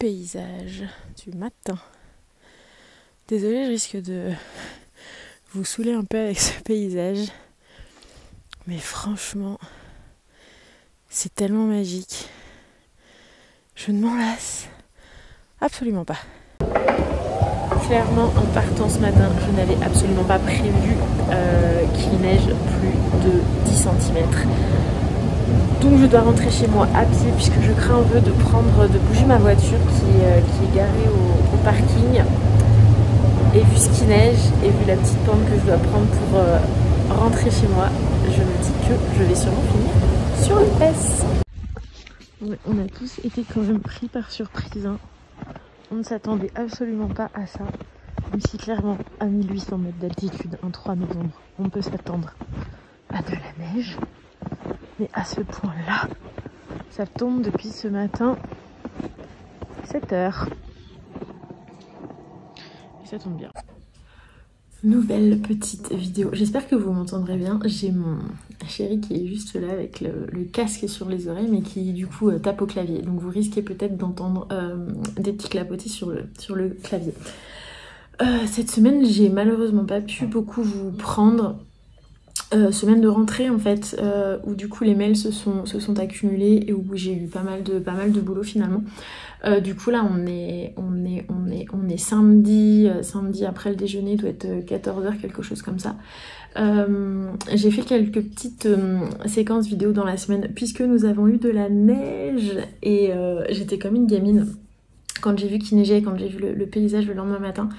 paysage du matin. Désolée, je risque de vous saouler un peu avec ce paysage, mais franchement, c'est tellement magique. Je ne m'en lasse absolument pas. Clairement, en partant ce matin, je n'avais absolument pas prévu qu'il neige plus de 10 cm. Donc je dois rentrer chez moi à pied puisque je crains un peu de bouger ma voiture qui est garée au parking. Et vu ce qui neige et vu la petite pente que je dois prendre pour rentrer chez moi, je me dis que je vais sûrement finir sur les fesses. Ouais, on a tous été quand même pris par surprise, hein. On ne s'attendait absolument pas à ça. Même si clairement à 1800 mètres d'altitude, en 3 novembre, on peut s'attendre à de la neige. Mais à ce point-là, ça tombe depuis ce matin 7 h. Et ça tombe bien. Nouvelle petite vidéo. J'espère que vous m'entendrez bien. J'ai mon chéri qui est juste là avec le casque sur les oreilles, mais qui du coup tape au clavier. Donc vous risquez peut-être d'entendre des petits clapotis sur le clavier. Cette semaine, j'ai malheureusement pas pu beaucoup vous prendre. Semaine de rentrée en fait, où du coup les mails se sont accumulés et où j'ai eu pas mal de boulot finalement. Du coup là on est samedi après le déjeuner, il doit être 14 h, quelque chose comme ça. J'ai fait quelques petites séquences vidéo dans la semaine puisque nous avons eu de la neige et j'étais comme une gamine quand j'ai vu qu'il neigeait, quand j'ai vu le paysage le lendemain matin.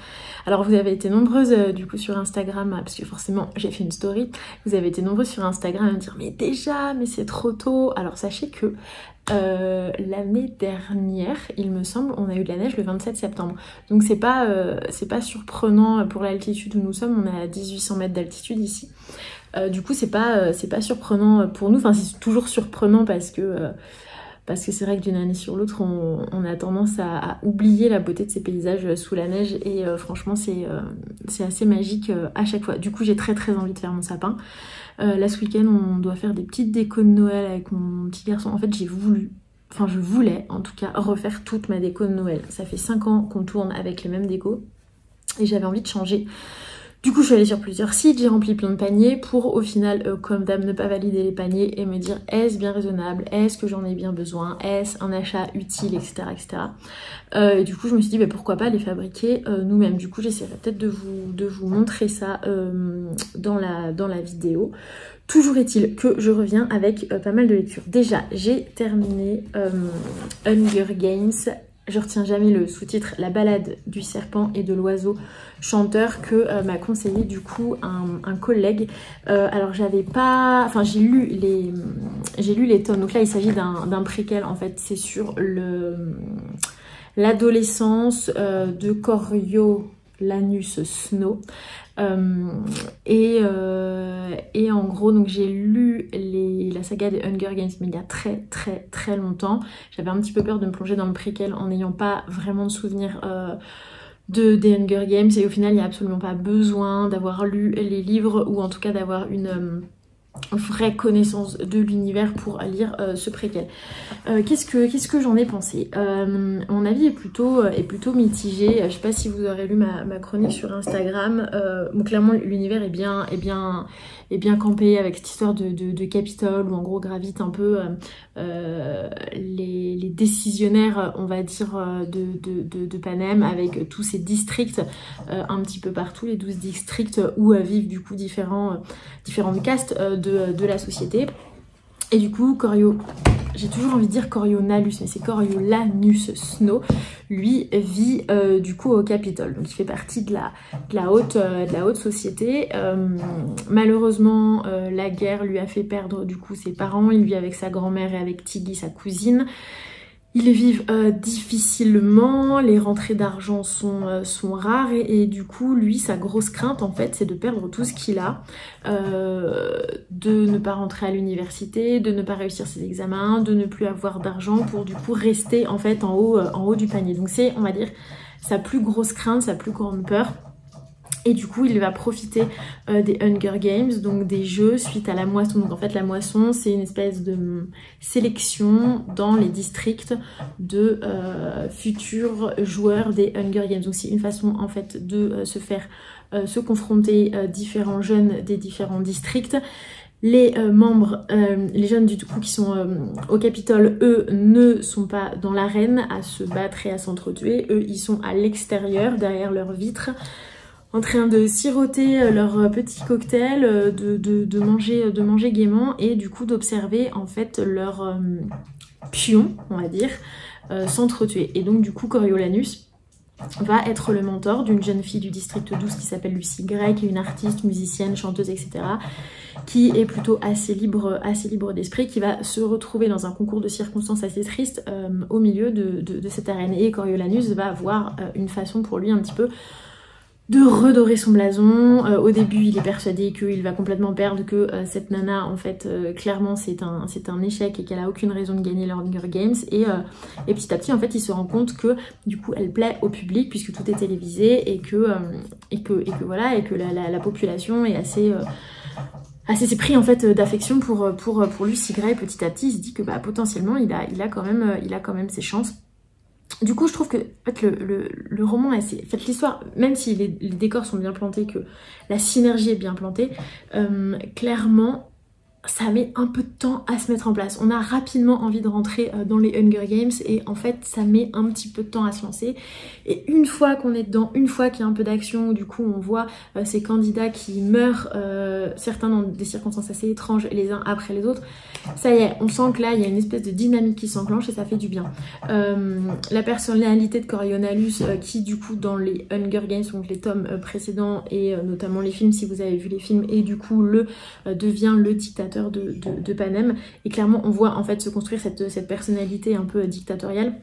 Alors vous avez été nombreuses du coup sur Instagram, parce que forcément j'ai fait une story, vous avez été nombreuses sur Instagram à me dire mais déjà, mais c'est trop tôt. Alors sachez que l'année dernière, il me semble, on a eu de la neige le 27 septembre. Donc c'est pas surprenant pour l'altitude où nous sommes, on est à 1800 mètres d'altitude ici. Du coup c'est pas surprenant pour nous, enfin c'est toujours surprenant parce que c'est vrai que d'une année sur l'autre, on a tendance à oublier la beauté de ces paysages sous la neige et franchement c'est assez magique à chaque fois. Du coup j'ai très envie de faire mon sapin. Là ce week-end on doit faire des petites décos de Noël avec mon petit garçon. En fait je voulais en tout cas refaire toute ma déco de Noël. Ça fait 5 ans qu'on tourne avec les mêmes décos et j'avais envie de changer. Du coup je suis allée sur plusieurs sites, j'ai rempli plein de paniers pour au final comme d'hab ne pas valider les paniers et me dire est-ce bien raisonnable, est-ce que j'en ai bien besoin, est-ce un achat utile, etc. Et du coup je me suis dit bah, pourquoi pas les fabriquer nous-mêmes. Du coup j'essaierai peut-être de vous montrer ça dans la vidéo. Toujours est-il que je reviens avec pas mal de lectures. Déjà j'ai terminé Hunger Games. Je retiens jamais le sous-titre, La balade du serpent et de l'oiseau chanteur, que m'a conseillé du coup un collègue. Alors j'avais pas, enfin j'ai lu les tomes. Donc là il s'agit d'un préquel en fait. C'est sur l'adolescence de Coriolanus Snow. Et en gros donc j'ai lu la saga des Hunger Games mais il y a très longtemps. J'avais un petit peu peur de me plonger dans le préquel en n'ayant pas vraiment de souvenir des Hunger Games, et au final il n'y a absolument pas besoin d'avoir lu les livres ou en tout cas d'avoir une vraie connaissance de l'univers pour lire ce préquel. Qu'est-ce que j'en ai pensé? Mon avis est plutôt mitigé. Je sais pas si vous aurez lu ma chronique sur Instagram. Bon, clairement l'univers est bien campé avec cette histoire de Capitole où en gros gravitent un peu les décisionnaires on va dire de Panem, avec tous ces districts un petit peu partout, les 12 districts où vivent du coup différentes castes de la société. Et du coup j'ai toujours envie de dire Coriolanus, mais c'est Coriolanus Snow, lui vit du coup au Capitole, donc il fait partie de la haute société. Malheureusement la guerre lui a fait perdre du coup ses parents, il vit avec sa grand-mère et avec Tiggy sa cousine. Ils vivent difficilement, les rentrées d'argent sont rares et du coup lui sa grosse crainte en fait c'est de perdre tout ce qu'il a, de ne pas rentrer à l'université, de ne pas réussir ses examens, de ne plus avoir d'argent pour du coup rester en fait en haut du panier. Donc c'est on va dire sa plus grosse crainte, sa plus grande peur. Et du coup, il va profiter des Hunger Games, donc des jeux suite à la moisson. Donc en fait, la moisson, c'est une espèce de sélection dans les districts de futurs joueurs des Hunger Games. Donc c'est une façon en fait de se confronter différents jeunes des différents districts. Les les jeunes du coup qui sont au Capitole, eux ne sont pas dans l'arène à se battre et à s'entretuer. Eux, ils sont à l'extérieur, derrière leurs vitres, en train de siroter leur petit cocktail, de manger gaiement et du coup d'observer en fait leurs pions, on va dire, s'entretuer. Et donc du coup Coriolanus va être le mentor d'une jeune fille du district 12 qui s'appelle Lucy Gray, qui est une artiste, musicienne, chanteuse, etc., qui est plutôt assez libre d'esprit, qui va se retrouver dans un concours de circonstances assez triste au milieu de cette arène. Et Coriolanus va avoir une façon pour lui un petit peu de redorer son blason. Au début, il est persuadé qu'il va complètement perdre, que cette nana, en fait, clairement, c'est un échec et qu'elle a aucune raison de gagner les Hunger Games. Et petit à petit, en fait, il se rend compte que, du coup, elle plaît au public puisque tout est télévisé et que voilà, et que la population est assez pris en fait d'affection pour Lucy Gray. Petit à petit, il se dit que bah, potentiellement, il a quand même ses chances. Du coup, je trouve que en fait, le roman est assez... En fait, l'histoire, même si les décors sont bien plantés, que la synergie est bien plantée, clairement, ça met un peu de temps à se mettre en place. On a rapidement envie de rentrer dans les Hunger Games et en fait, ça met un petit peu de temps à se lancer. Et une fois qu'on est dedans, une fois qu'il y a un peu d'action, du coup, on voit ces candidats qui meurent, certains dans des circonstances assez étranges, les uns après les autres. Ça y est, on sent que là, il y a une espèce de dynamique qui s'enclenche et ça fait du bien. La personnalité de Coriolanus, qui du coup, dans les Hunger Games, donc les tomes précédents et notamment les films, si vous avez vu les films, et du coup, devient le dictateur de Panem. Et clairement, on voit en fait se construire cette personnalité un peu dictatoriale.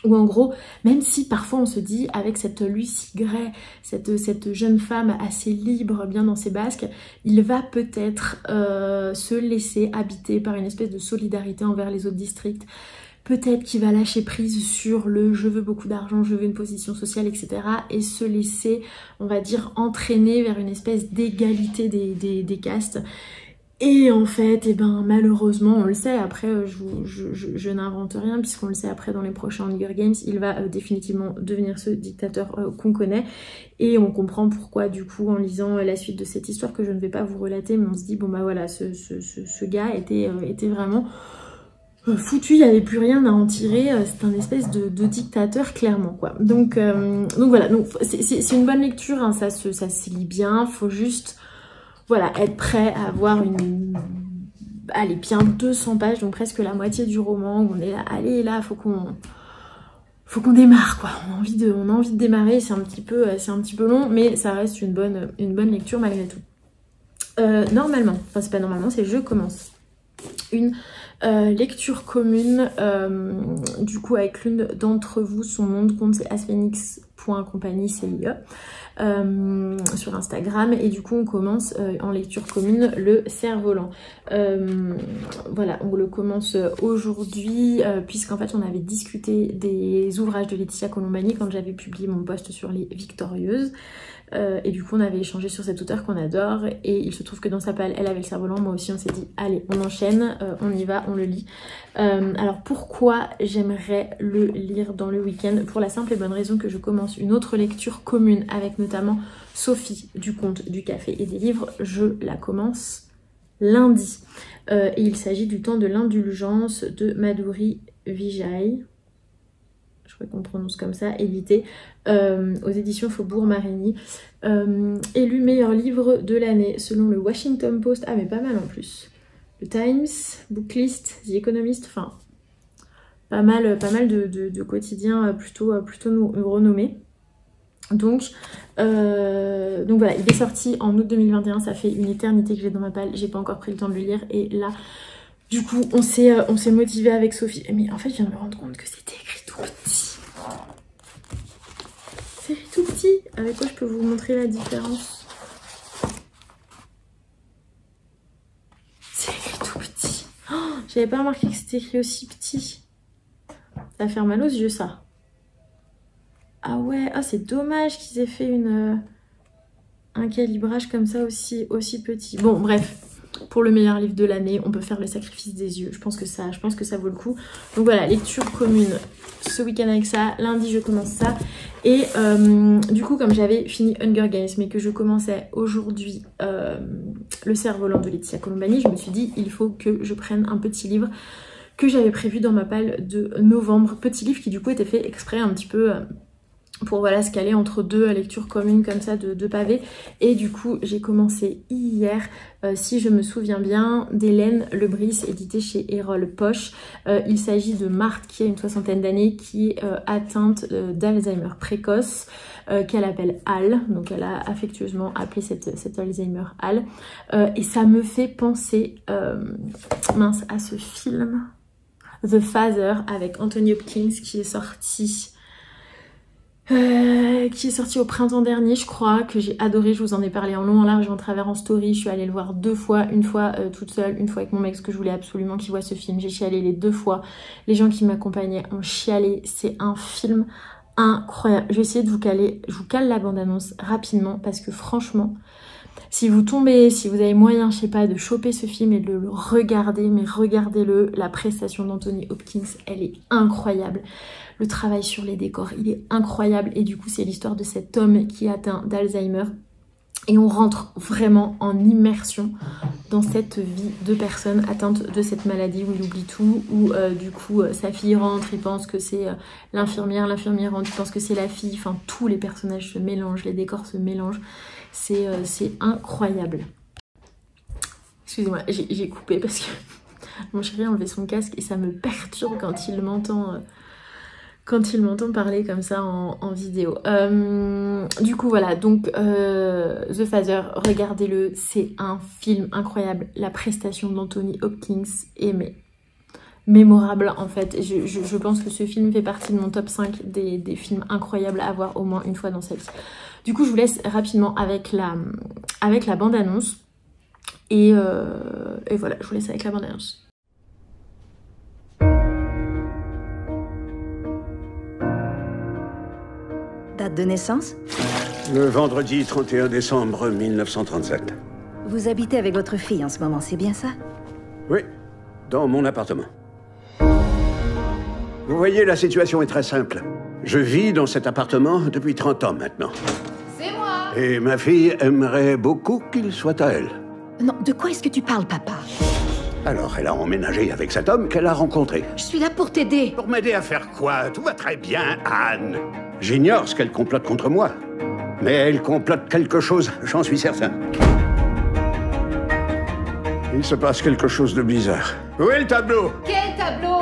Ou en gros, même si parfois on se dit avec cette Lucy Gray, cette jeune femme assez libre, bien dans ses basques, il va peut-être se laisser habiter par une espèce de solidarité envers les autres districts. Peut-être qu'il va lâcher prise sur le « je veux beaucoup d'argent, je veux une position sociale, etc. » et se laisser, on va dire, entraîner vers une espèce d'égalité des castes. Et en fait, eh ben, malheureusement, on le sait, après, je n'invente rien, puisqu'on le sait après dans les prochains Hunger Games, il va définitivement devenir ce dictateur qu'on connaît. Et on comprend pourquoi, du coup, en lisant la suite de cette histoire, que je ne vais pas vous relater, mais on se dit, bon bah voilà, ce gars était vraiment foutu, il n'y avait plus rien à en tirer, c'est un espèce de dictateur, clairement, quoi. Donc voilà, c'est une bonne lecture, hein, ça se lit bien, faut juste... Voilà, être prêt à avoir allez, bien 200 pages, donc presque la moitié du roman, où on est là, allez, là, faut qu'on démarre, quoi. On a envie de démarrer, c'est un petit peu long, mais ça reste une bonne lecture malgré tout. Normalement, enfin c'est pas normalement, c'est je commence une lecture commune, du coup avec l'une d'entre vous, son nom de compte c'est asphénix.compagnie, CIE. Sur Instagram, et du coup on commence en lecture commune le Cerf-Volant. Voilà, on le commence aujourd'hui puisqu'en fait on avait discuté des ouvrages de Laetitia Colombani quand j'avais publié mon post sur les Victorieuses. Et du coup on avait échangé sur cet auteur qu'on adore et il se trouve que dans sa palle elle avait le Cerf-Volant, moi aussi on s'est dit allez on enchaîne, on y va, on le lit. Alors pourquoi j'aimerais le lire dans le week-end? Pour la simple et bonne raison que je commence une autre lecture commune avec notamment Sophie du Conte du Café et des Livres. Je la commence lundi et il s'agit du Temps de l'Indulgence de Madhuri Vijay, je crois qu'on prononce comme ça, édité aux éditions Faubourg Marigny, élu meilleur livre de l'année selon le Washington Post. Ah mais pas mal en plus, le Times, Booklist, The Economist, enfin pas mal de quotidiens plutôt renommés. Donc voilà, il est sorti en août 2021, ça fait une éternité que j'ai dans ma palle, j'ai pas encore pris le temps de le lire et là du coup on s'est motivé avec Sophie. Mais en fait je viens de me rendre compte que c'était écrit tout petit. C'est écrit tout petit. Avec quoi je peux vous montrer la différence? C'est écrit tout petit. Oh, j'avais pas remarqué que c'était écrit aussi petit. Ça va faire mal aux yeux ça. Ah ouais, ah c'est dommage qu'ils aient fait une... un calibrage comme ça aussi petit. Bon bref, pour le meilleur livre de l'année, on peut faire le sacrifice des yeux. Je pense que ça vaut le coup. Donc voilà, lecture commune ce week-end avec ça. Lundi, je commence ça. Et du coup, comme j'avais fini Hunger Games, mais que je commençais aujourd'hui Le Cerf-Volant de Laetitia Colombani, je me suis dit, il faut que je prenne un petit livre que j'avais prévu dans ma palle de novembre. Petit livre qui du coup était fait exprès un petit peu... pour voilà se caler entre deux lectures communes comme ça de pavés. Et du coup j'ai commencé hier, si je me souviens bien, d'Hélène Lebris, édité chez Erol Poche. Il s'agit de Marthe qui a une 60aine d'années, qui est atteinte d'Alzheimer précoce, qu'elle appelle Al, donc elle a affectueusement appelé cet Alzheimer Al. Et ça me fait penser à ce film The Father avec Anthony Hopkins qui est sorti au printemps dernier, je crois, que j'ai adoré. Je vous en ai parlé en long, en large, en travers, en story. Je suis allée le voir 2 fois, une fois toute seule, une fois avec mon mec, parce que je voulais absolument qu'il voit ce film. J'ai chialé les 2 fois. Les gens qui m'accompagnaient ont chialé. C'est un film incroyable. Je vais essayer de vous caler. Je vous cale la bande-annonce rapidement parce que franchement, si vous avez moyen, je sais pas, de choper ce film et de le regarder, mais regardez-le. La prestation d'Anthony Hopkins, elle est incroyable. Le travail sur les décors, il est incroyable. Et du coup, c'est l'histoire de cet homme qui est atteint d'Alzheimer. Et on rentre vraiment en immersion dans cette vie de personnes atteintes de cette maladie où il oublie tout, où du coup sa fille rentre, il pense que c'est l'infirmière rentre, il pense que c'est la fille, enfin tous les personnages se mélangent, les décors se mélangent, c'est incroyable. Excusez-moi, j'ai coupé parce que mon chéri a enlevé son casque et ça me perturbe quand il m'entend parler comme ça en vidéo. Du coup voilà, donc The Father, regardez-le, c'est un film incroyable. La prestation d'Anthony Hopkins est mémorable en fait. Je pense que ce film fait partie de mon top 5 des films incroyables à voir au moins une fois dans sa vie. Du coup je vous laisse rapidement avec la bande-annonce et voilà, je vous laisse avec la bande-annonce. Date de naissance? Le vendredi 31 décembre 1937. Vous habitez avec votre fille en ce moment, c'est bien ça? Oui, dans mon appartement. Vous voyez, la situation est très simple. Je vis dans cet appartement depuis 30 ans maintenant. C'est moi! Et ma fille aimerait beaucoup qu'il soit à elle. Non, de quoi est-ce que tu parles, papa? Alors, elle a emménagé avec cet homme qu'elle a rencontré. Je suis là pour t'aider. Pour m'aider à faire quoi? Tout va très bien, Anne. J'ignore ce qu'elle complote contre moi. Mais elle complote quelque chose, j'en suis certain. Il se passe quelque chose de bizarre. Où est le tableau? Quel tableau?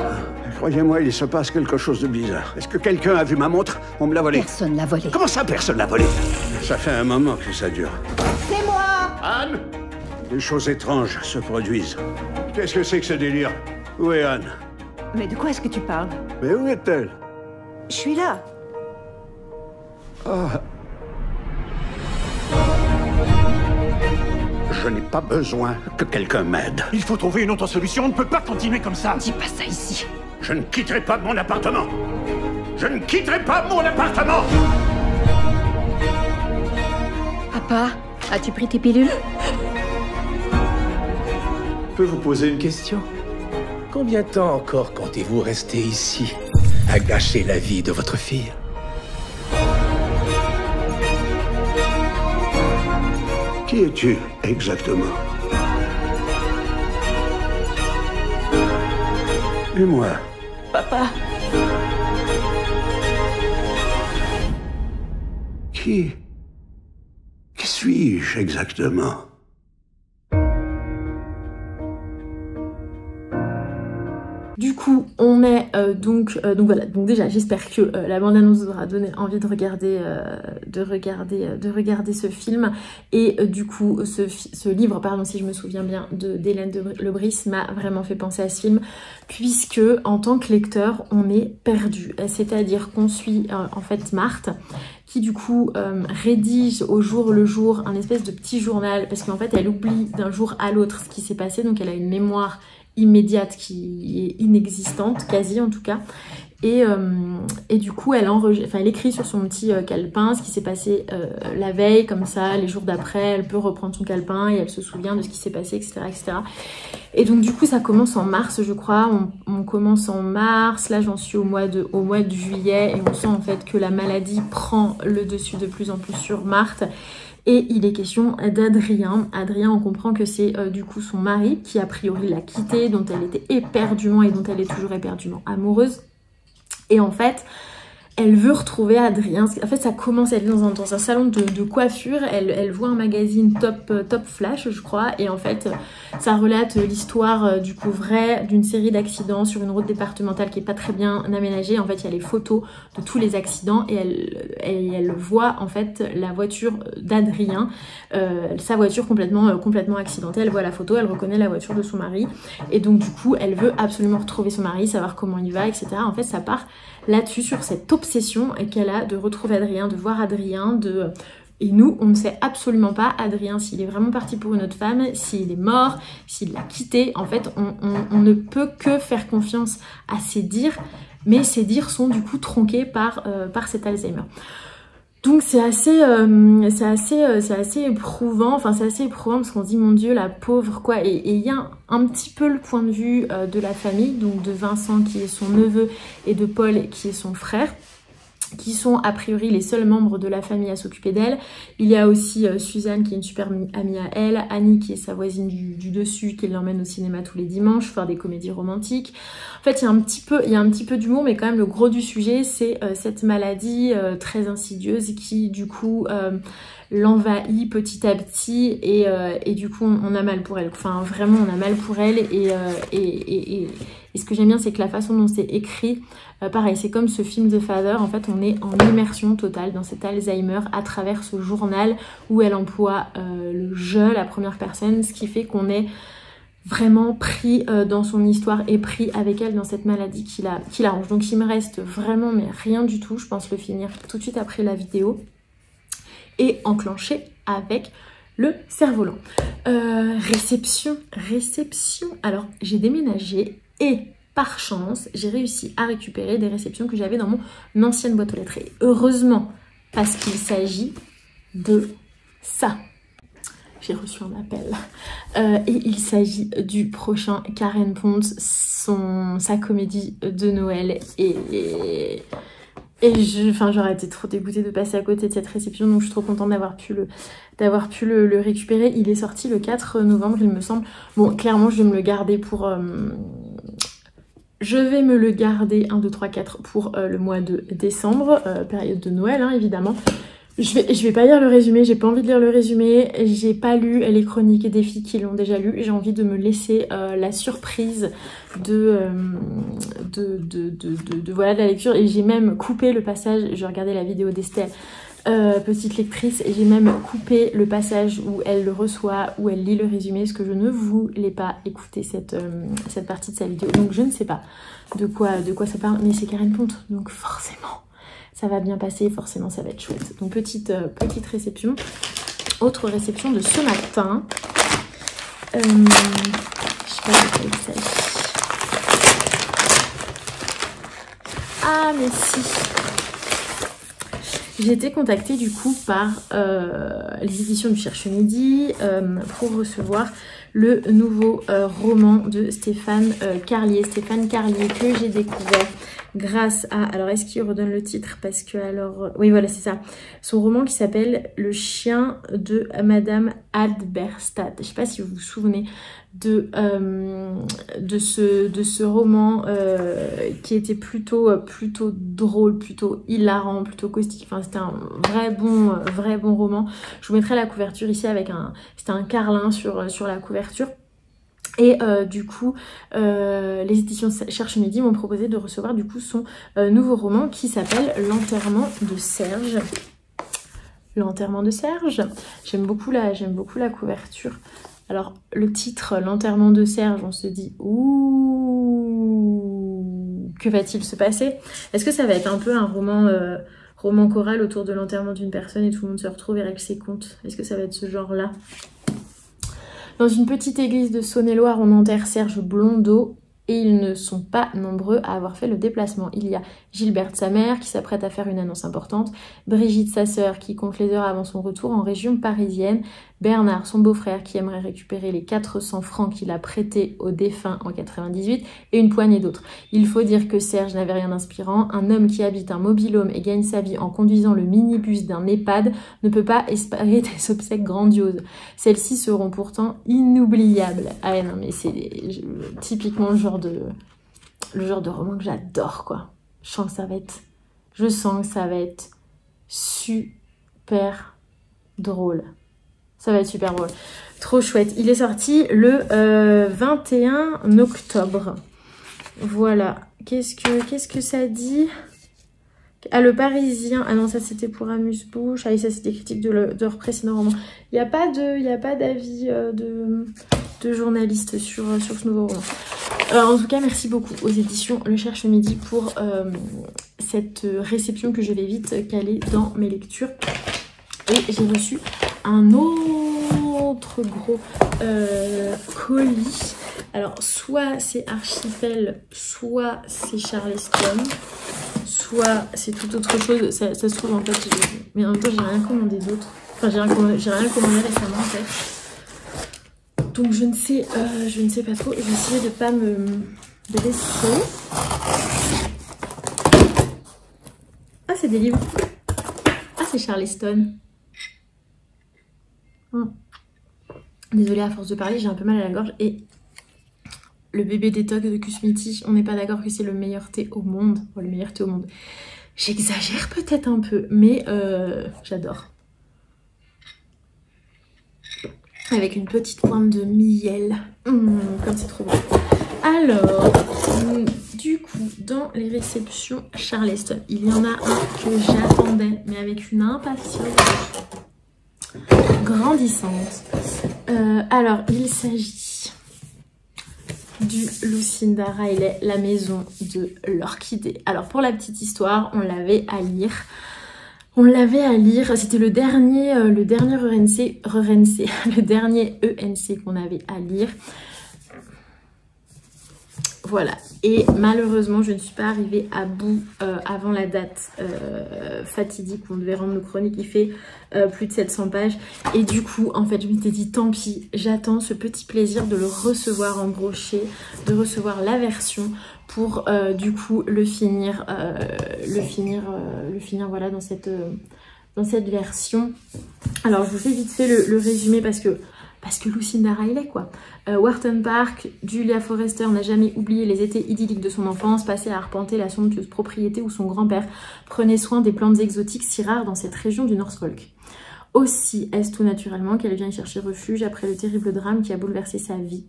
Croyez-moi, il se passe quelque chose de bizarre. Est-ce que quelqu'un a vu ma montre? On me l'a volée. Personne l'a volée. Comment ça, personne l'a volée? Ça fait un moment que ça dure. C'est moi! Anne? Des choses étranges se produisent. Qu'est-ce que c'est que ce délire? Où est Anne? Mais de quoi est-ce que tu parles? Mais où est-elle? Je suis là. Ah. Je n'ai pas besoin que quelqu'un m'aide. Il faut trouver une autre solution, on ne peut pas continuer comme ça. Dis pas ça ici. Je ne quitterai pas mon appartement. Je ne quitterai pas mon appartement. Papa, as-tu pris tes pilules? Je peux vous poser une question? Combien de temps encore comptez-vous rester ici, à gâcher la vie de votre fille? Qui es-tu exactement? Et moi? Papa. Qui suis-je exactement? Du coup, on est donc voilà. Donc déjà, j'espère que la bande-annonce vous aura donné envie de regarder ce film. Et du coup, ce livre, pardon, si je me souviens bien, d'Hélène Lebris m'a vraiment fait penser à ce film, puisque en tant que lecteur, on est perdu. C'est-à-dire qu'on suit en fait Marthe, qui du coup rédige au jour le jour un espèce de petit journal, parce qu'en fait, elle oublie d'un jour à l'autre ce qui s'est passé, donc elle a une mémoire immédiate qui est inexistante, quasi en tout cas. Et du coup, elle écrit sur son petit calepin ce qui s'est passé la veille, comme ça, les jours d'après, elle peut reprendre son calepin et elle se souvient de ce qui s'est passé, etc., etc. Et donc du coup, ça commence en mars, je crois. On commence en mars. Là, j'en suis au mois de juillet et on sent en fait que la maladie prend le dessus de plus en plus sur Marthe. Et il est question d'Adrien. Adrien, on comprend que c'est du coup son mari qui a priori l'a quitté, dont elle était éperdument et dont elle est toujours éperdument amoureuse. Et en fait, elle veut retrouver Adrien. En fait, ça commence, elle est dans un salon de coiffure. Elle voit un magazine Top Flash, je crois. Et en fait, ça relate l'histoire du coup vraie d'une série d'accidents sur une route départementale qui est pas très bien aménagée. En fait, il y a les photos de tous les accidents et elle voit en fait la voiture d'Adrien, sa voiture complètement accidentée. Elle voit la photo, elle reconnaît la voiture de son mari. Et donc du coup, elle veut absolument retrouver son mari, savoir comment il va, etc. En fait, ça part là-dessus, sur cette obsession qu'elle a de retrouver Adrien, de voir Adrien, et nous, on ne sait absolument pas, Adrien, s'il est vraiment parti pour une autre femme, s'il est mort, s'il l'a quitté. En fait, on ne peut que faire confiance à ses dires, mais ces dires sont du coup tronqués par cet Alzheimer. Donc c'est assez éprouvant, enfin c'est assez éprouvant parce qu'on se dit mon Dieu la pauvre quoi, et il y a un petit peu le point de vue de la famille, donc de Vincent qui est son neveu et de Paul qui est son frère, qui sont a priori les seuls membres de la famille à s'occuper d'elle. Il y a aussi Suzanne qui est une super amie à elle, Annie qui est sa voisine du dessus, qui l'emmène au cinéma tous les dimanches, faire des comédies romantiques. En fait, il y a un petit peu d'humour, mais quand même le gros du sujet, c'est cette maladie très insidieuse qui du coup l'envahit petit à petit et du coup on a mal pour elle. Enfin vraiment on a mal pour elle et ce que j'aime bien c'est que la façon dont c'est écrit, pareil c'est comme ce film The Father, en fait on est en immersion totale dans cet Alzheimer à travers ce journal où elle emploie le je, la première personne, ce qui fait qu'on est vraiment pris dans son histoire et pris avec elle dans cette maladie qui l'arrange. Donc il me reste vraiment mais rien du tout, je pense le finir tout de suite après la vidéo et enclencher avec le cerf-volant. Réception. Alors, j'ai déménagé et par chance, j'ai réussi à récupérer des réceptions que j'avais dans mon ancienne boîte aux lettres. Et heureusement, parce qu'il s'agit de ça. J'ai reçu un appel. Et il s'agit du prochain Karen Ponce, sa comédie de Noël. Et j'aurais été trop dégoûtée de passer à côté de cette réception, donc je suis trop contente d'avoir pu le récupérer. Il est sorti le 4 novembre, il me semble. Bon, clairement, je vais me le garder pour... Je vais me le garder 1, 2, 3, 4 pour le mois de décembre, période de Noël, hein, évidemment. Je vais pas lire le résumé, j'ai pas envie de lire le résumé, j'ai pas lu les chroniques des filles qui l'ont déjà lu, j'ai envie de me laisser la surprise de la lecture, et j'ai même coupé le passage, je regardais la vidéo d'Estelle, petite lectrice, et j'ai même coupé le passage où elle le reçoit, où elle lit le résumé, parce que je ne voulais pas écouter cette partie de sa vidéo, donc je ne sais pas de quoi ça parle, mais c'est Karen Ponce, donc forcément ça va bien passer, forcément ça va être chouette. Donc petite réception. Autre réception de ce matin. Je sais pas de quoi il s'agit. Ah mais si. J'ai été contactée du coup par les éditions du Cherche Midi pour recevoir le nouveau roman de Stéphane Carlier. Stéphane Carlier que j'ai découvert grâce à... Alors, est-ce qu'il redonne le titre? Parce que alors... Oui, voilà, c'est ça. Son roman qui s'appelle Le chien de Madame Halberstadt. Je sais pas si vous vous souvenez de ce roman qui était plutôt drôle, plutôt hilarant, plutôt caustique. Enfin, c'était un vrai bon roman. Je vous mettrai la couverture ici avec c'était un carlin sur la couverture. Et du coup, les éditions Cherche Midi m'ont proposé de recevoir du coup son nouveau roman qui s'appelle L'enterrement de Serge. L'enterrement de Serge. J'aime beaucoup la couverture. Alors, le titre, L'enterrement de Serge, on se dit « Ouh, que va-t-il se passer ?» Est-ce que ça va être un peu un roman choral autour de l'enterrement d'une personne et tout le monde se retrouve et règle ses comptes? Est-ce que ça va être ce genre-là? Dans une petite église de Saône-et-Loire, on enterre Serge Blondeau. et ils ne sont pas nombreux à avoir fait le déplacement. Il y a Gilberte, sa mère, qui s'apprête à faire une annonce importante, Brigitte, sa sœur, qui compte les heures avant son retour en région parisienne, Bernard, son beau-frère, qui aimerait récupérer les 400 francs qu'il a prêtés au défunt en 98, et une poignée d'autres. Il faut dire que Serge n'avait rien d'inspirant. Un homme qui habite un mobil-home et gagne sa vie en conduisant le minibus d'un EHPAD ne peut pas espérer des obsèques grandioses. Celles-ci seront pourtant inoubliables. Ah ouais, non, mais c'est typiquement le genre de roman que j'adore, quoi. Je sens que ça va être super drôle. Ça va être super drôle. Trop chouette. Il est sorti le 21 octobre. Voilà. Qu'est-ce que ça dit? Ah, le Parisien. Ah non, ça c'était pour Amuse-Bouche. Ah, et ça c'était critique de leur précédent roman. Il n'y a pas d'avis de journaliste sur ce nouveau roman. En tout cas, merci beaucoup aux éditions Le Cherche Midi pour cette réception que je vais vite caler dans mes lectures. Et j'ai reçu un autre gros colis. Alors, soit c'est Archipel, soit c'est Charleston, soit c'est toute autre chose. Ça se trouve en fait, mais en même temps, j'ai rien commandé d'autre. Enfin, j'ai rien commandé récemment en fait. Donc, je ne sais pas trop. Je vais essayer de pas me blesser. Ah, c'est des livres. Ah, c'est Charleston. Désolée, à force de parler, j'ai un peu mal à la gorge. Et le bébé détox de Kusmiti, on n'est pas d'accord que c'est le meilleur thé au monde. Oh, le meilleur thé au monde. J'exagère peut-être un peu, mais j'adore. Avec une petite pointe de miel. Comme c'est trop bon. Alors, du coup, dans les réceptions Charleston, il y en a un que j'attendais, mais avec une impatience grandissante. Alors, il s'agit du Lucinda Riley, La maison de l'orchidée. Alors, pour la petite histoire, on l'avait à lire. C'était le dernier ENC qu'on avait à lire. Voilà, et malheureusement je ne suis pas arrivée à bout avant la date fatidique où on devait rendre nos chroniques. Il fait plus de 700 pages et du coup en fait je m'étais dit tant pis, j'attends ce petit plaisir de le recevoir en brochet, de recevoir la version pour du coup le finir voilà dans cette version. Alors je vous fais vite fait le résumé parce que Lucinda Riley quoi. Wharton Park, Julia Forrester n'a jamais oublié les étés idylliques de son enfance, passés à arpenter la somptueuse propriété où son grand-père prenait soin des plantes exotiques si rares dans cette région du Norfolk. Aussi est-ce tout naturellement qu'elle vient y chercher refuge après le terrible drame qui a bouleversé sa vie.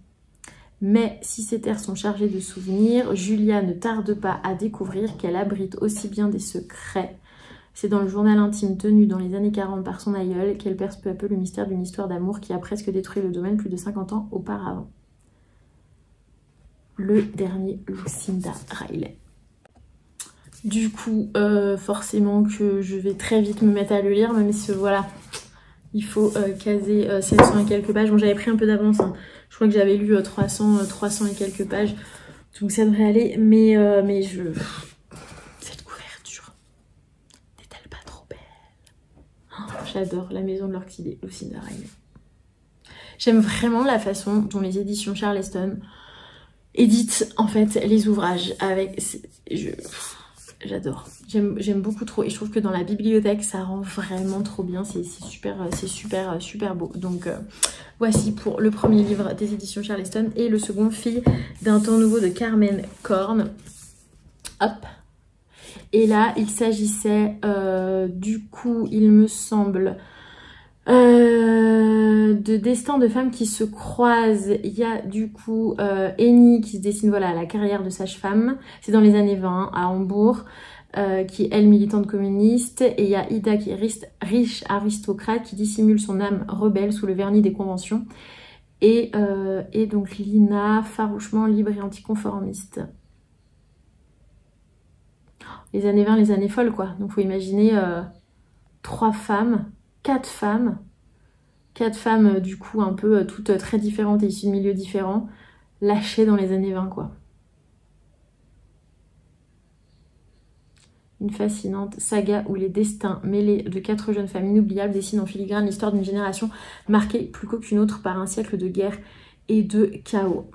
Mais si ces terres sont chargées de souvenirs, Julia ne tarde pas à découvrir qu'elle abrite aussi bien des secrets. C'est dans le journal intime tenu dans les années 40 par son aïeul qu'elle perce peu à peu le mystère d'une histoire d'amour qui a presque détruit le domaine plus de 50 ans auparavant. Le dernier Lucinda Riley. Du coup, forcément que je vais très vite me mettre à le lire, même si voilà, il faut caser 700 et quelques pages. Bon, j'avais pris un peu d'avance, hein. Je crois que j'avais lu 300 et quelques pages, donc ça devrait aller, mais cette couverture n'est-elle pas trop belle? Oh, j'adore La maison de l'orchidée, Lucinda Riley. J'aime vraiment la façon dont les éditions Charleston éditent en fait les ouvrages avec... J'adore, j'aime beaucoup trop et je trouve que dans la bibliothèque ça rend vraiment trop bien, c'est super beau. Donc voici pour le premier livre des éditions Charleston et le second, Fille d'un temps nouveau de Carmen Korn. Hop. Et là il s'agissait du coup il me semble de destins de femmes qui se croisent. Il y a du coup Annie qui se dessine voilà, à la carrière de sage-femme. C'est dans les années 20 à Hambourg, qui est elle militante communiste. Et il y a Ida qui est riche aristocrate qui dissimule son âme rebelle sous le vernis des conventions. Et donc Lina, farouchement libre et anticonformiste. Les années 20, les années folles quoi. Donc faut imaginer 4 femmes du coup un peu toutes très différentes et issues de milieux différents, lâchées dans les années 20 quoi. Une fascinante saga où les destins mêlés de 4 jeunes femmes inoubliables dessinent en filigrane l'histoire d'une génération marquée plus qu'aucune autre par un siècle de guerre et de chaos.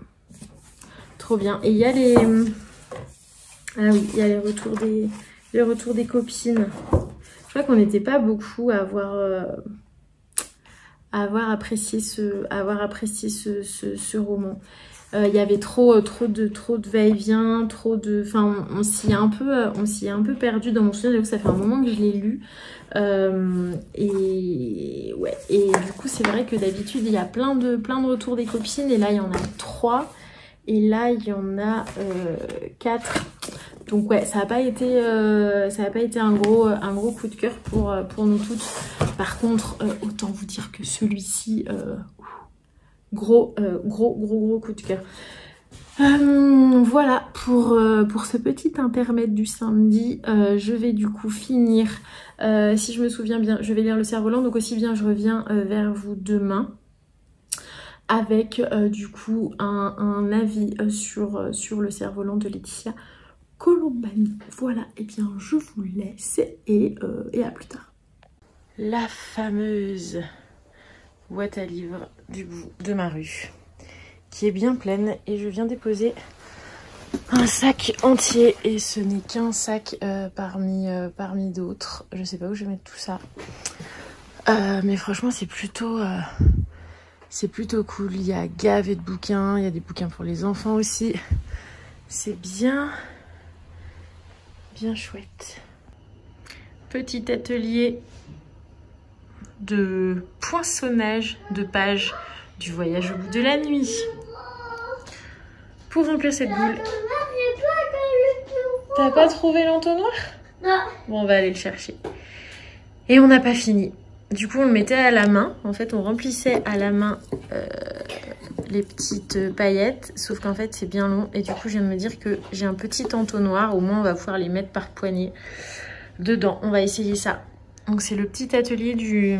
Trop bien. Et il y a les... Ah oui, il y a les retours des copines. Je crois qu'on n'était pas beaucoup à avoir apprécié ce roman. Il y avait trop de va-et-vient, enfin on s'y est un peu perdu dans mon souvenir. Ça fait un moment que je l'ai lu et ouais, et du coup c'est vrai que d'habitude il y a plein de retours des copines et là il y en a 3 et là il y en a 4. Donc ouais, ça n'a pas été un gros coup de cœur pour nous toutes. Par contre, autant vous dire que celui-ci, gros coup de cœur. Voilà pour ce petit intermède du samedi. Je vais du coup finir, si je me souviens bien, je vais lire Le Cerf-Volant. Donc aussi bien je reviens vers vous demain avec du coup un avis sur Le Cerf-Volant de Laetitia Colombani. Voilà, et bien je vous laisse et à plus tard. La fameuse boîte à livres du bout de ma rue qui est bien pleine et je viens déposer un sac entier et ce n'est qu'un sac parmi d'autres. Je sais pas où je vais mettre tout ça, mais franchement c'est plutôt cool. Il y a gavé de bouquins, il y a des bouquins pour les enfants aussi. C'est bien chouette. Petit atelier de poinçonnage de pages du Voyage au bout de la nuit. Pour remplir cette boule. T'as pas trouvé l'entonnoir? Non. Bon, on va aller le chercher. Et on n'a pas fini. Du coup, on le mettait à la main. En fait, on remplissait à la main les petites paillettes. Sauf qu'en fait, c'est bien long. Et du coup, je viens de me dire que j'ai un petit entonnoir. Au moins, on va pouvoir les mettre par poignée dedans. On va essayer ça. Donc, c'est le petit atelier du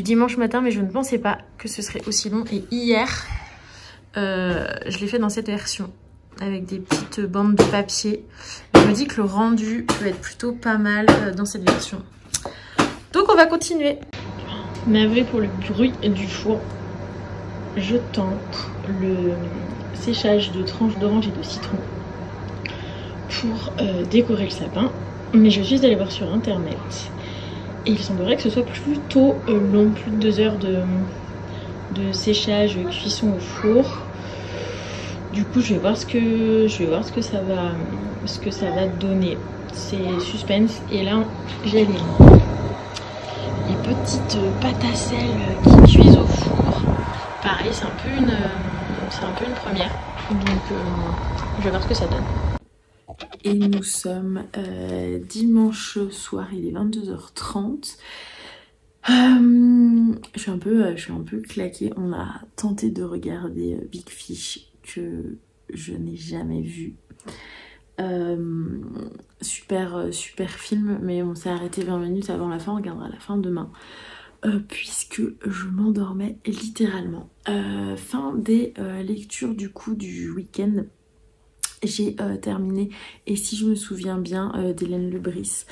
dimanche matin. Mais je ne pensais pas que ce serait aussi long. Et hier, je l'ai fait dans cette version. Avec des petites bandes de papier. Je me dis que le rendu peut être plutôt pas mal dans cette version. Donc on va continuer. Navré pour le bruit du four. Je tente le séchage de tranches d'orange et de citron pour décorer le sapin. Mais je suis allée voir sur internet. Et il semblerait que ce soit plutôt long, plus de 2 heures de séchage, cuisson au four. Du coup je vais voir ce que ça va donner. C'est suspense. Et là j'ai les petites pâtes à sel qui cuisent au four. Pareil, c'est un peu une première. Donc je vais voir ce que ça donne. Et nous sommes dimanche soir, il est 22h30. Je suis un peu claquée. On a tenté de regarder Big Fish que je n'ai jamais vu. Super film, mais on s'est arrêté 20 minutes avant la fin. On regardera la fin demain puisque je m'endormais littéralement. Fin des lectures du coup du week-end. J'ai terminé Et si je me souviens bien d'Hélène Lebris,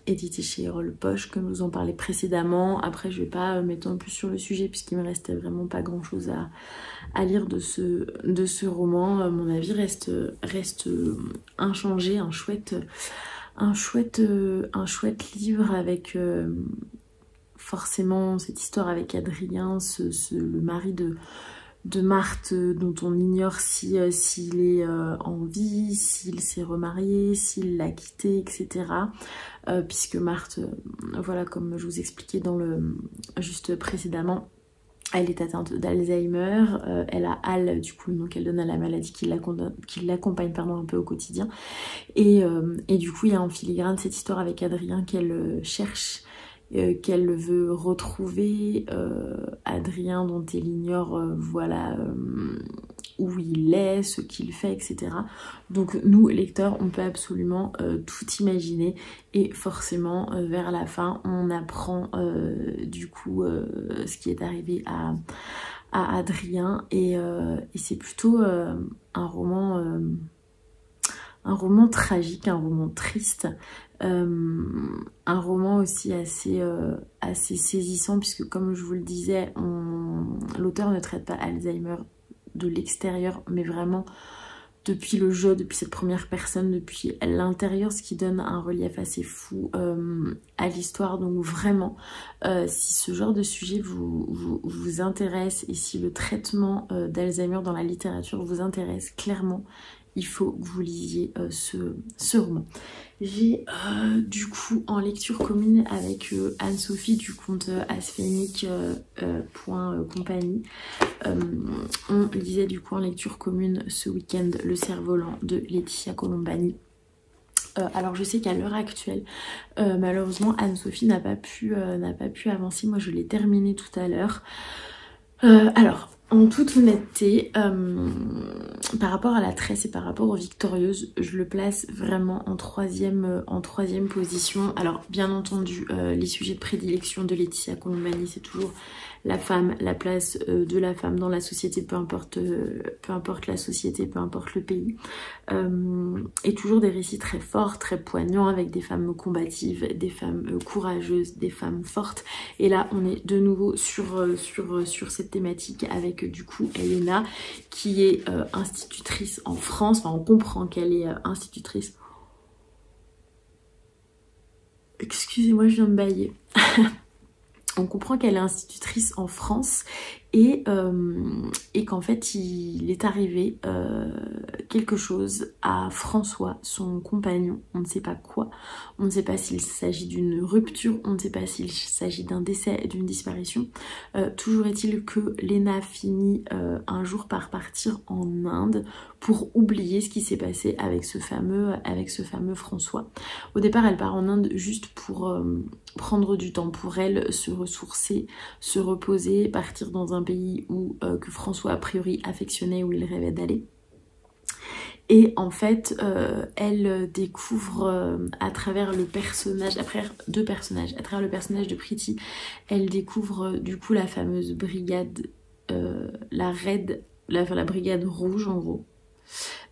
édité chez Erol Poche, comme je vous en parlais précédemment. Après je vais pas m'étendre plus sur le sujet puisqu'il me restait vraiment pas grand chose à lire de ce roman. Mon avis reste inchangé, un chouette livre avec forcément cette histoire avec Adrien, le mari de Marthe, dont on ignore s'il est en vie, s'il s'est remarié, s'il l'a quitté, etc. Puisque Marthe, voilà, comme je vous expliquais juste précédemment, elle est atteinte d'Alzheimer, elle a Al, du coup le nom qu'elle donne à la maladie qui l'accompagne un peu au quotidien. Et du coup il y a en filigrane cette histoire avec Adrien qu'elle cherche, qu'elle veut retrouver, Adrien dont elle ignore où il est, ce qu'il fait, etc. Donc nous lecteurs on peut absolument tout imaginer et forcément vers la fin on apprend du coup ce qui est arrivé à Adrien et c'est plutôt un roman roman tragique, un roman triste, un roman aussi assez saisissant, puisque comme je vous le disais, l'auteur ne traite pas Alzheimer de l'extérieur, mais vraiment depuis le jeu, depuis cette première personne, depuis l'intérieur, ce qui donne un relief assez fou à l'histoire. Donc vraiment, si ce genre de sujet vous intéresse et si le traitement d'Alzheimer dans la littérature vous intéresse, clairement, il faut que vous lisiez ce roman. J'ai du coup en lecture commune avec Anne-Sophie du compte asphénique.compagnie. On lisait du coup en lecture commune ce week-end Le Cerf-Volant de Laetitia Colombani. Alors je sais qu'à l'heure actuelle, malheureusement Anne-Sophie n'a pas pu avancer. Moi je l'ai terminé tout à l'heure. Alors, en toute honnêteté, par rapport à la tresse et par rapport aux victorieuses, je le place vraiment en troisième position. Alors bien entendu, les sujets de prédilection de Laetitia Colombani, c'est toujours la femme, la place de la femme dans la société, peu importe la société, peu importe le pays. Et toujours des récits très forts, très poignants, avec des femmes combatives, des femmes courageuses, des femmes fortes. Et là, on est de nouveau sur cette thématique avec du coup Elena, qui est institutrice en France. Enfin, on comprend qu'elle est institutrice. Excusez-moi, je viens de bâiller. On comprend qu'elle est institutrice en France et qu'en fait il est arrivé quelque chose à François, son compagnon. On ne sait pas quoi, on ne sait pas s'il s'agit d'une rupture, on ne sait pas s'il s'agit d'un décès, d'une disparition. Toujours est-il que Lena finit un jour par partir en Inde pour oublier ce qui s'est passé avec ce fameux François. Au départ, elle part en Inde juste pour prendre du temps pour elle, se ressourcer, se reposer, partir dans un pays où que François a priori affectionnait, où il rêvait d'aller. Et en fait, elle découvre à travers le personnage, à travers deux personnages, à travers le personnage de Pretty, elle découvre du coup la fameuse brigade, la brigade rouge en gros.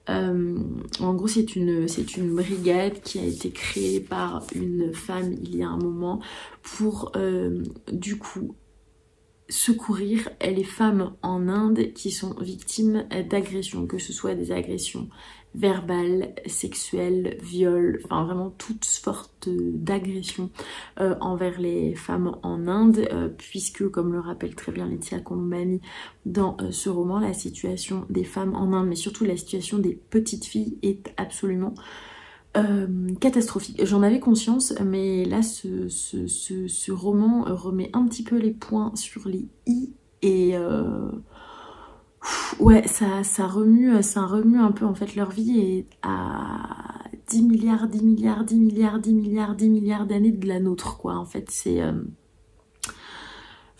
En gros, c'est une brigade qui a été créée par une femme il y a un moment pour du coup secourir les femmes en Inde qui sont victimes d'agressions, que ce soit des agressions verbales, sexuelles, viols, enfin vraiment toutes sortes d'agressions envers les femmes en Inde, puisque comme le rappelle très bien Laetitia Colombani dans ce roman, la situation des femmes en Inde, mais surtout la situation des petites filles est absolument catastrophique. J'en avais conscience, mais là ce roman remet un petit peu les points sur les i et ouais, ça remue un peu en fait leur vie, et à 10 milliards d'années de la nôtre quoi. En fait c'est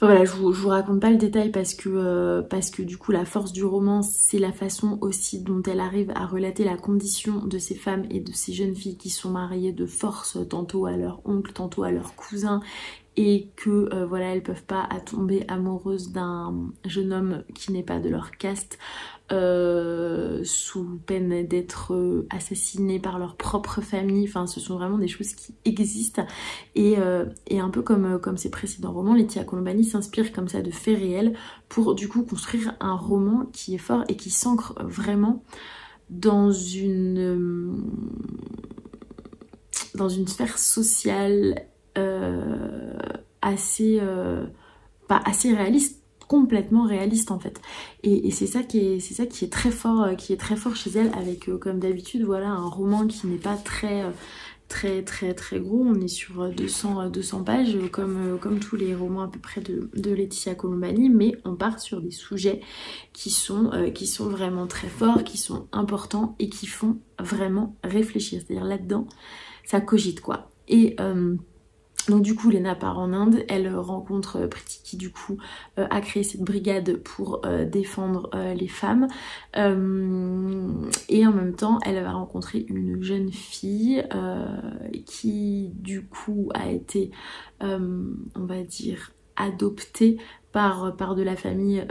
enfin voilà, je vous raconte pas le détail parce que du coup la force du roman, c'est la façon aussi dont elle arrive à relater la condition de ces femmes et de ces jeunes filles qui sont mariées de force, tantôt à leur oncle, tantôt à leur cousin, et que voilà, elles peuvent pas tomber amoureuses d'un jeune homme qui n'est pas de leur caste, sous peine d'être assassinés par leur propre famille. Enfin, ce sont vraiment des choses qui existent, et un peu comme ses précédents romans, Laetitia Colombani s'inspire comme ça de faits réels pour du coup construire un roman qui est fort et qui s'ancre vraiment dans une sphère sociale assez réaliste, complètement réaliste en fait, et c'est ça qui est très fort chez elle, avec comme d'habitude voilà un roman qui n'est pas très gros. On est sur 200 pages comme tous les romans à peu près de Laetitia Colombani, mais on part sur des sujets qui sont vraiment très forts, qui sont importants et qui font vraiment réfléchir. C'est-à-dire là-dedans ça cogite quoi. Et donc du coup Lena part en Inde, elle rencontre Pretty qui du coup a créé cette brigade pour défendre les femmes, et en même temps elle va rencontrer une jeune fille qui du coup a été on va dire adoptée par de la famille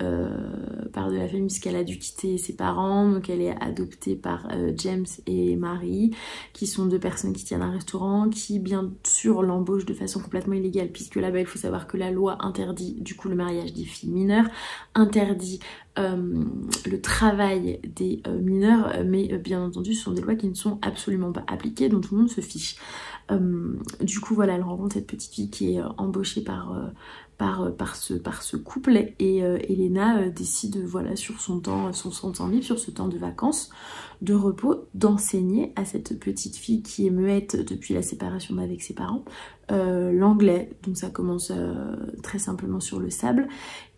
puisqu'elle a dû quitter ses parents, donc elle est adoptée par James et Marie, qui sont deux personnes qui tiennent un restaurant, qui bien sûr l'embauchent de façon complètement illégale, puisque là-bas il faut savoir que la loi interdit du coup le mariage des filles mineures, interdit le travail des mineurs, mais bien entendu ce sont des lois qui ne sont absolument pas appliquées, dont tout le monde se fiche. Du coup voilà, elle rencontre cette petite fille qui est embauchée par ce couple, et Elena décide, voilà, sur son temps libre, sur ce temps de vacances, de repos, d'enseigner à cette petite fille qui est muette depuis la séparation avec ses parents l'anglais. Donc ça commence très simplement sur le sable,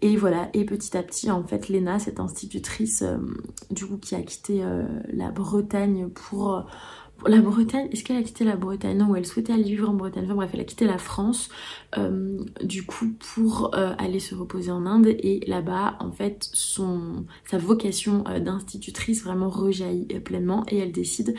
et voilà, et petit à petit en fait Lena, cette institutrice du coup qui a quitté la Bretagne pour... La Bretagne, est-ce qu'elle a quitté la Bretagne? Non, elle souhaitait aller vivre en Bretagne. Enfin bref, elle a quitté la France du coup pour aller se reposer en Inde, et là-bas en fait sa vocation d'institutrice vraiment rejaillit pleinement, et elle décide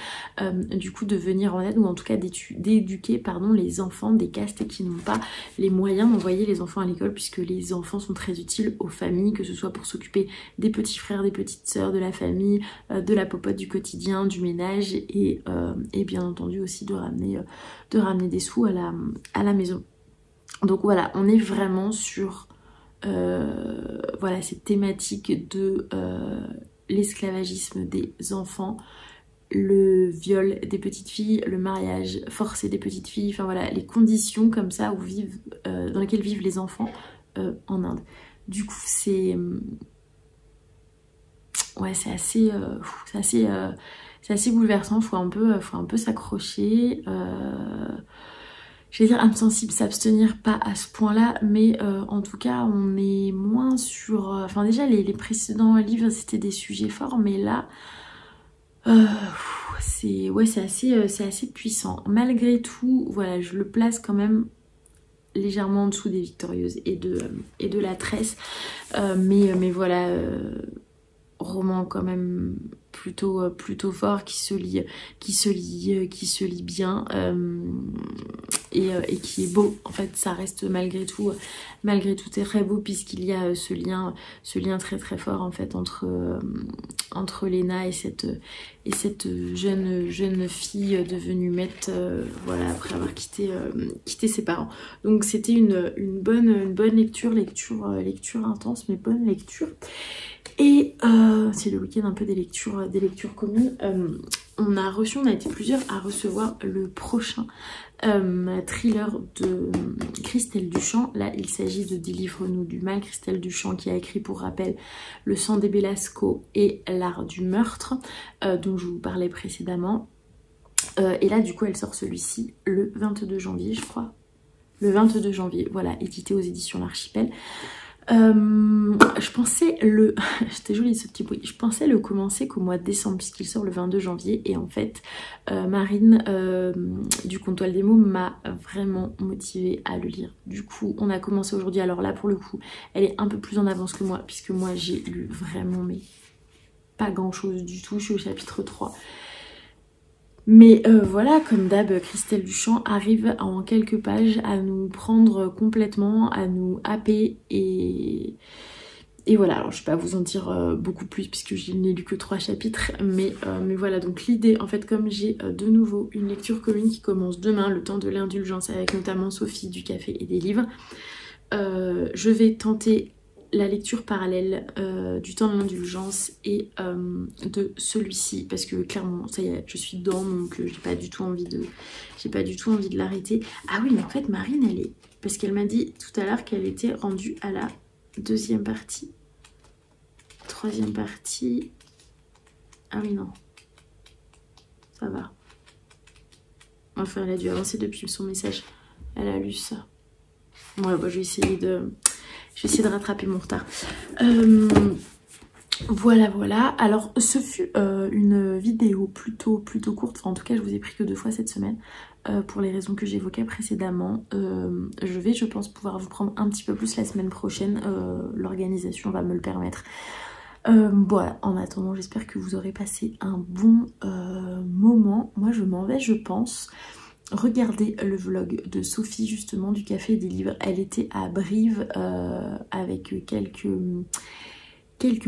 du coup de venir en aide, ou en tout cas d'éduquer les enfants des castes qui n'ont pas les moyens d'envoyer les enfants à l'école, puisque les enfants sont très utiles aux familles, que ce soit pour s'occuper des petits frères, des petites sœurs, de la famille, de la popote du quotidien, du ménage, et bien entendu aussi de ramener des sous à la maison. Donc voilà, on est vraiment sur voilà, cette thématique de l'esclavagisme des enfants, le viol des petites filles, le mariage forcé des petites filles, enfin voilà, les conditions comme ça dans lesquelles vivent les enfants en Inde. Du coup c'est ouais, c'est assez bouleversant, faut un peu s'accrocher. Je vais dire âme sensible, s'abstenir, pas à ce point-là, mais en tout cas on est moins sur... Enfin déjà les précédents livres c'était des sujets forts, mais là c'est assez puissant. Malgré tout, voilà, je le place quand même légèrement en dessous des Victorieuses et de la Tresse, mais voilà, roman quand même plutôt fort, qui se lit bien, et qui est beau. En fait ça reste malgré tout très beau, puisqu'il y a ce lien très très fort en fait entre Lena et cette jeune fille devenue maître, voilà, après avoir quitté ses parents. Donc c'était une bonne lecture intense, mais bonne lecture. Et c'est le week-end un peu des lectures communes. On a été plusieurs à recevoir le prochain thriller de Christelle Duchamp. Là il s'agit de Délivre-nous du mal. Christelle Duchamp qui a écrit, pour rappel, Le sang des Belasco et L'art du meurtre, dont je vous parlais précédemment. Et là du coup elle sort celui-ci le 22 janvier je crois. Le 22 janvier, voilà, édité aux éditions L'Archipel. Je pensais c'était joli ce petit bruit, je pensais le commencer qu'au mois de décembre, puisqu'il sort le 22 janvier, et en fait Marine du Comptoir des mots m'a vraiment motivée à le lire. Du coup on a commencé aujourd'hui. Alors là pour le coup elle est un peu plus en avance que moi, puisque moi j'ai lu vraiment mais pas grand chose du tout, je suis au chapitre 3. Mais voilà, comme d'hab, Christelle Duchamp arrive en quelques pages à nous prendre complètement, à nous happer, et voilà. Alors je vais pas vous en dire beaucoup plus puisque je n'ai lu que 3 chapitres, mais voilà, donc l'idée en fait, comme j'ai de nouveau une lecture commune qui commence demain, le temps de l'indulgence, avec notamment Sophie du café et des livres, je vais tenter la lecture parallèle du temps de l'indulgence et de celui-ci, parce que clairement ça y est, je suis dedans, donc j'ai pas du tout envie de l'arrêter. Ah oui, mais en fait Marine elle est, parce qu'elle m'a dit tout à l'heure qu'elle était rendue à la 2e partie, 3e partie. Ah oui, non, ça va, enfin elle a dû avancer depuis son message, elle a lu ça. Ouais, bah, je vais essayer de rattraper mon retard. Voilà. Alors ce fut une vidéo plutôt courte. Enfin, en tout cas je vous ai pris que 2 fois cette semaine, pour les raisons que j'évoquais précédemment. Je vais, je pense, pouvoir vous prendre un petit peu plus la semaine prochaine. L'organisation va me le permettre. Voilà, en attendant j'espère que vous aurez passé un bon moment. Moi je m'en vais, je pense. regardé le vlog de Sophie justement du Café des Livres. Elle était à Brive avec quelques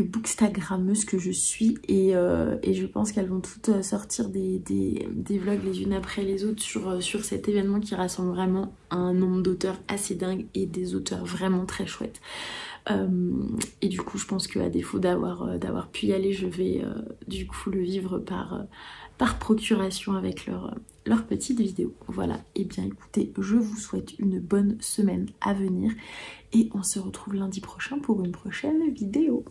bookstagrammeuses que je suis et je pense qu'elles vont toutes sortir des vlogs les unes après les autres sur cet événement qui rassemble vraiment un nombre d'auteurs assez dingue et des auteurs vraiment très chouettes. Et du coup je pense qu'à défaut d'avoir pu y aller, je vais du coup le vivre par procuration avec leur petite vidéo. Voilà, et bien écoutez, je vous souhaite une bonne semaine à venir et on se retrouve lundi prochain pour une prochaine vidéo.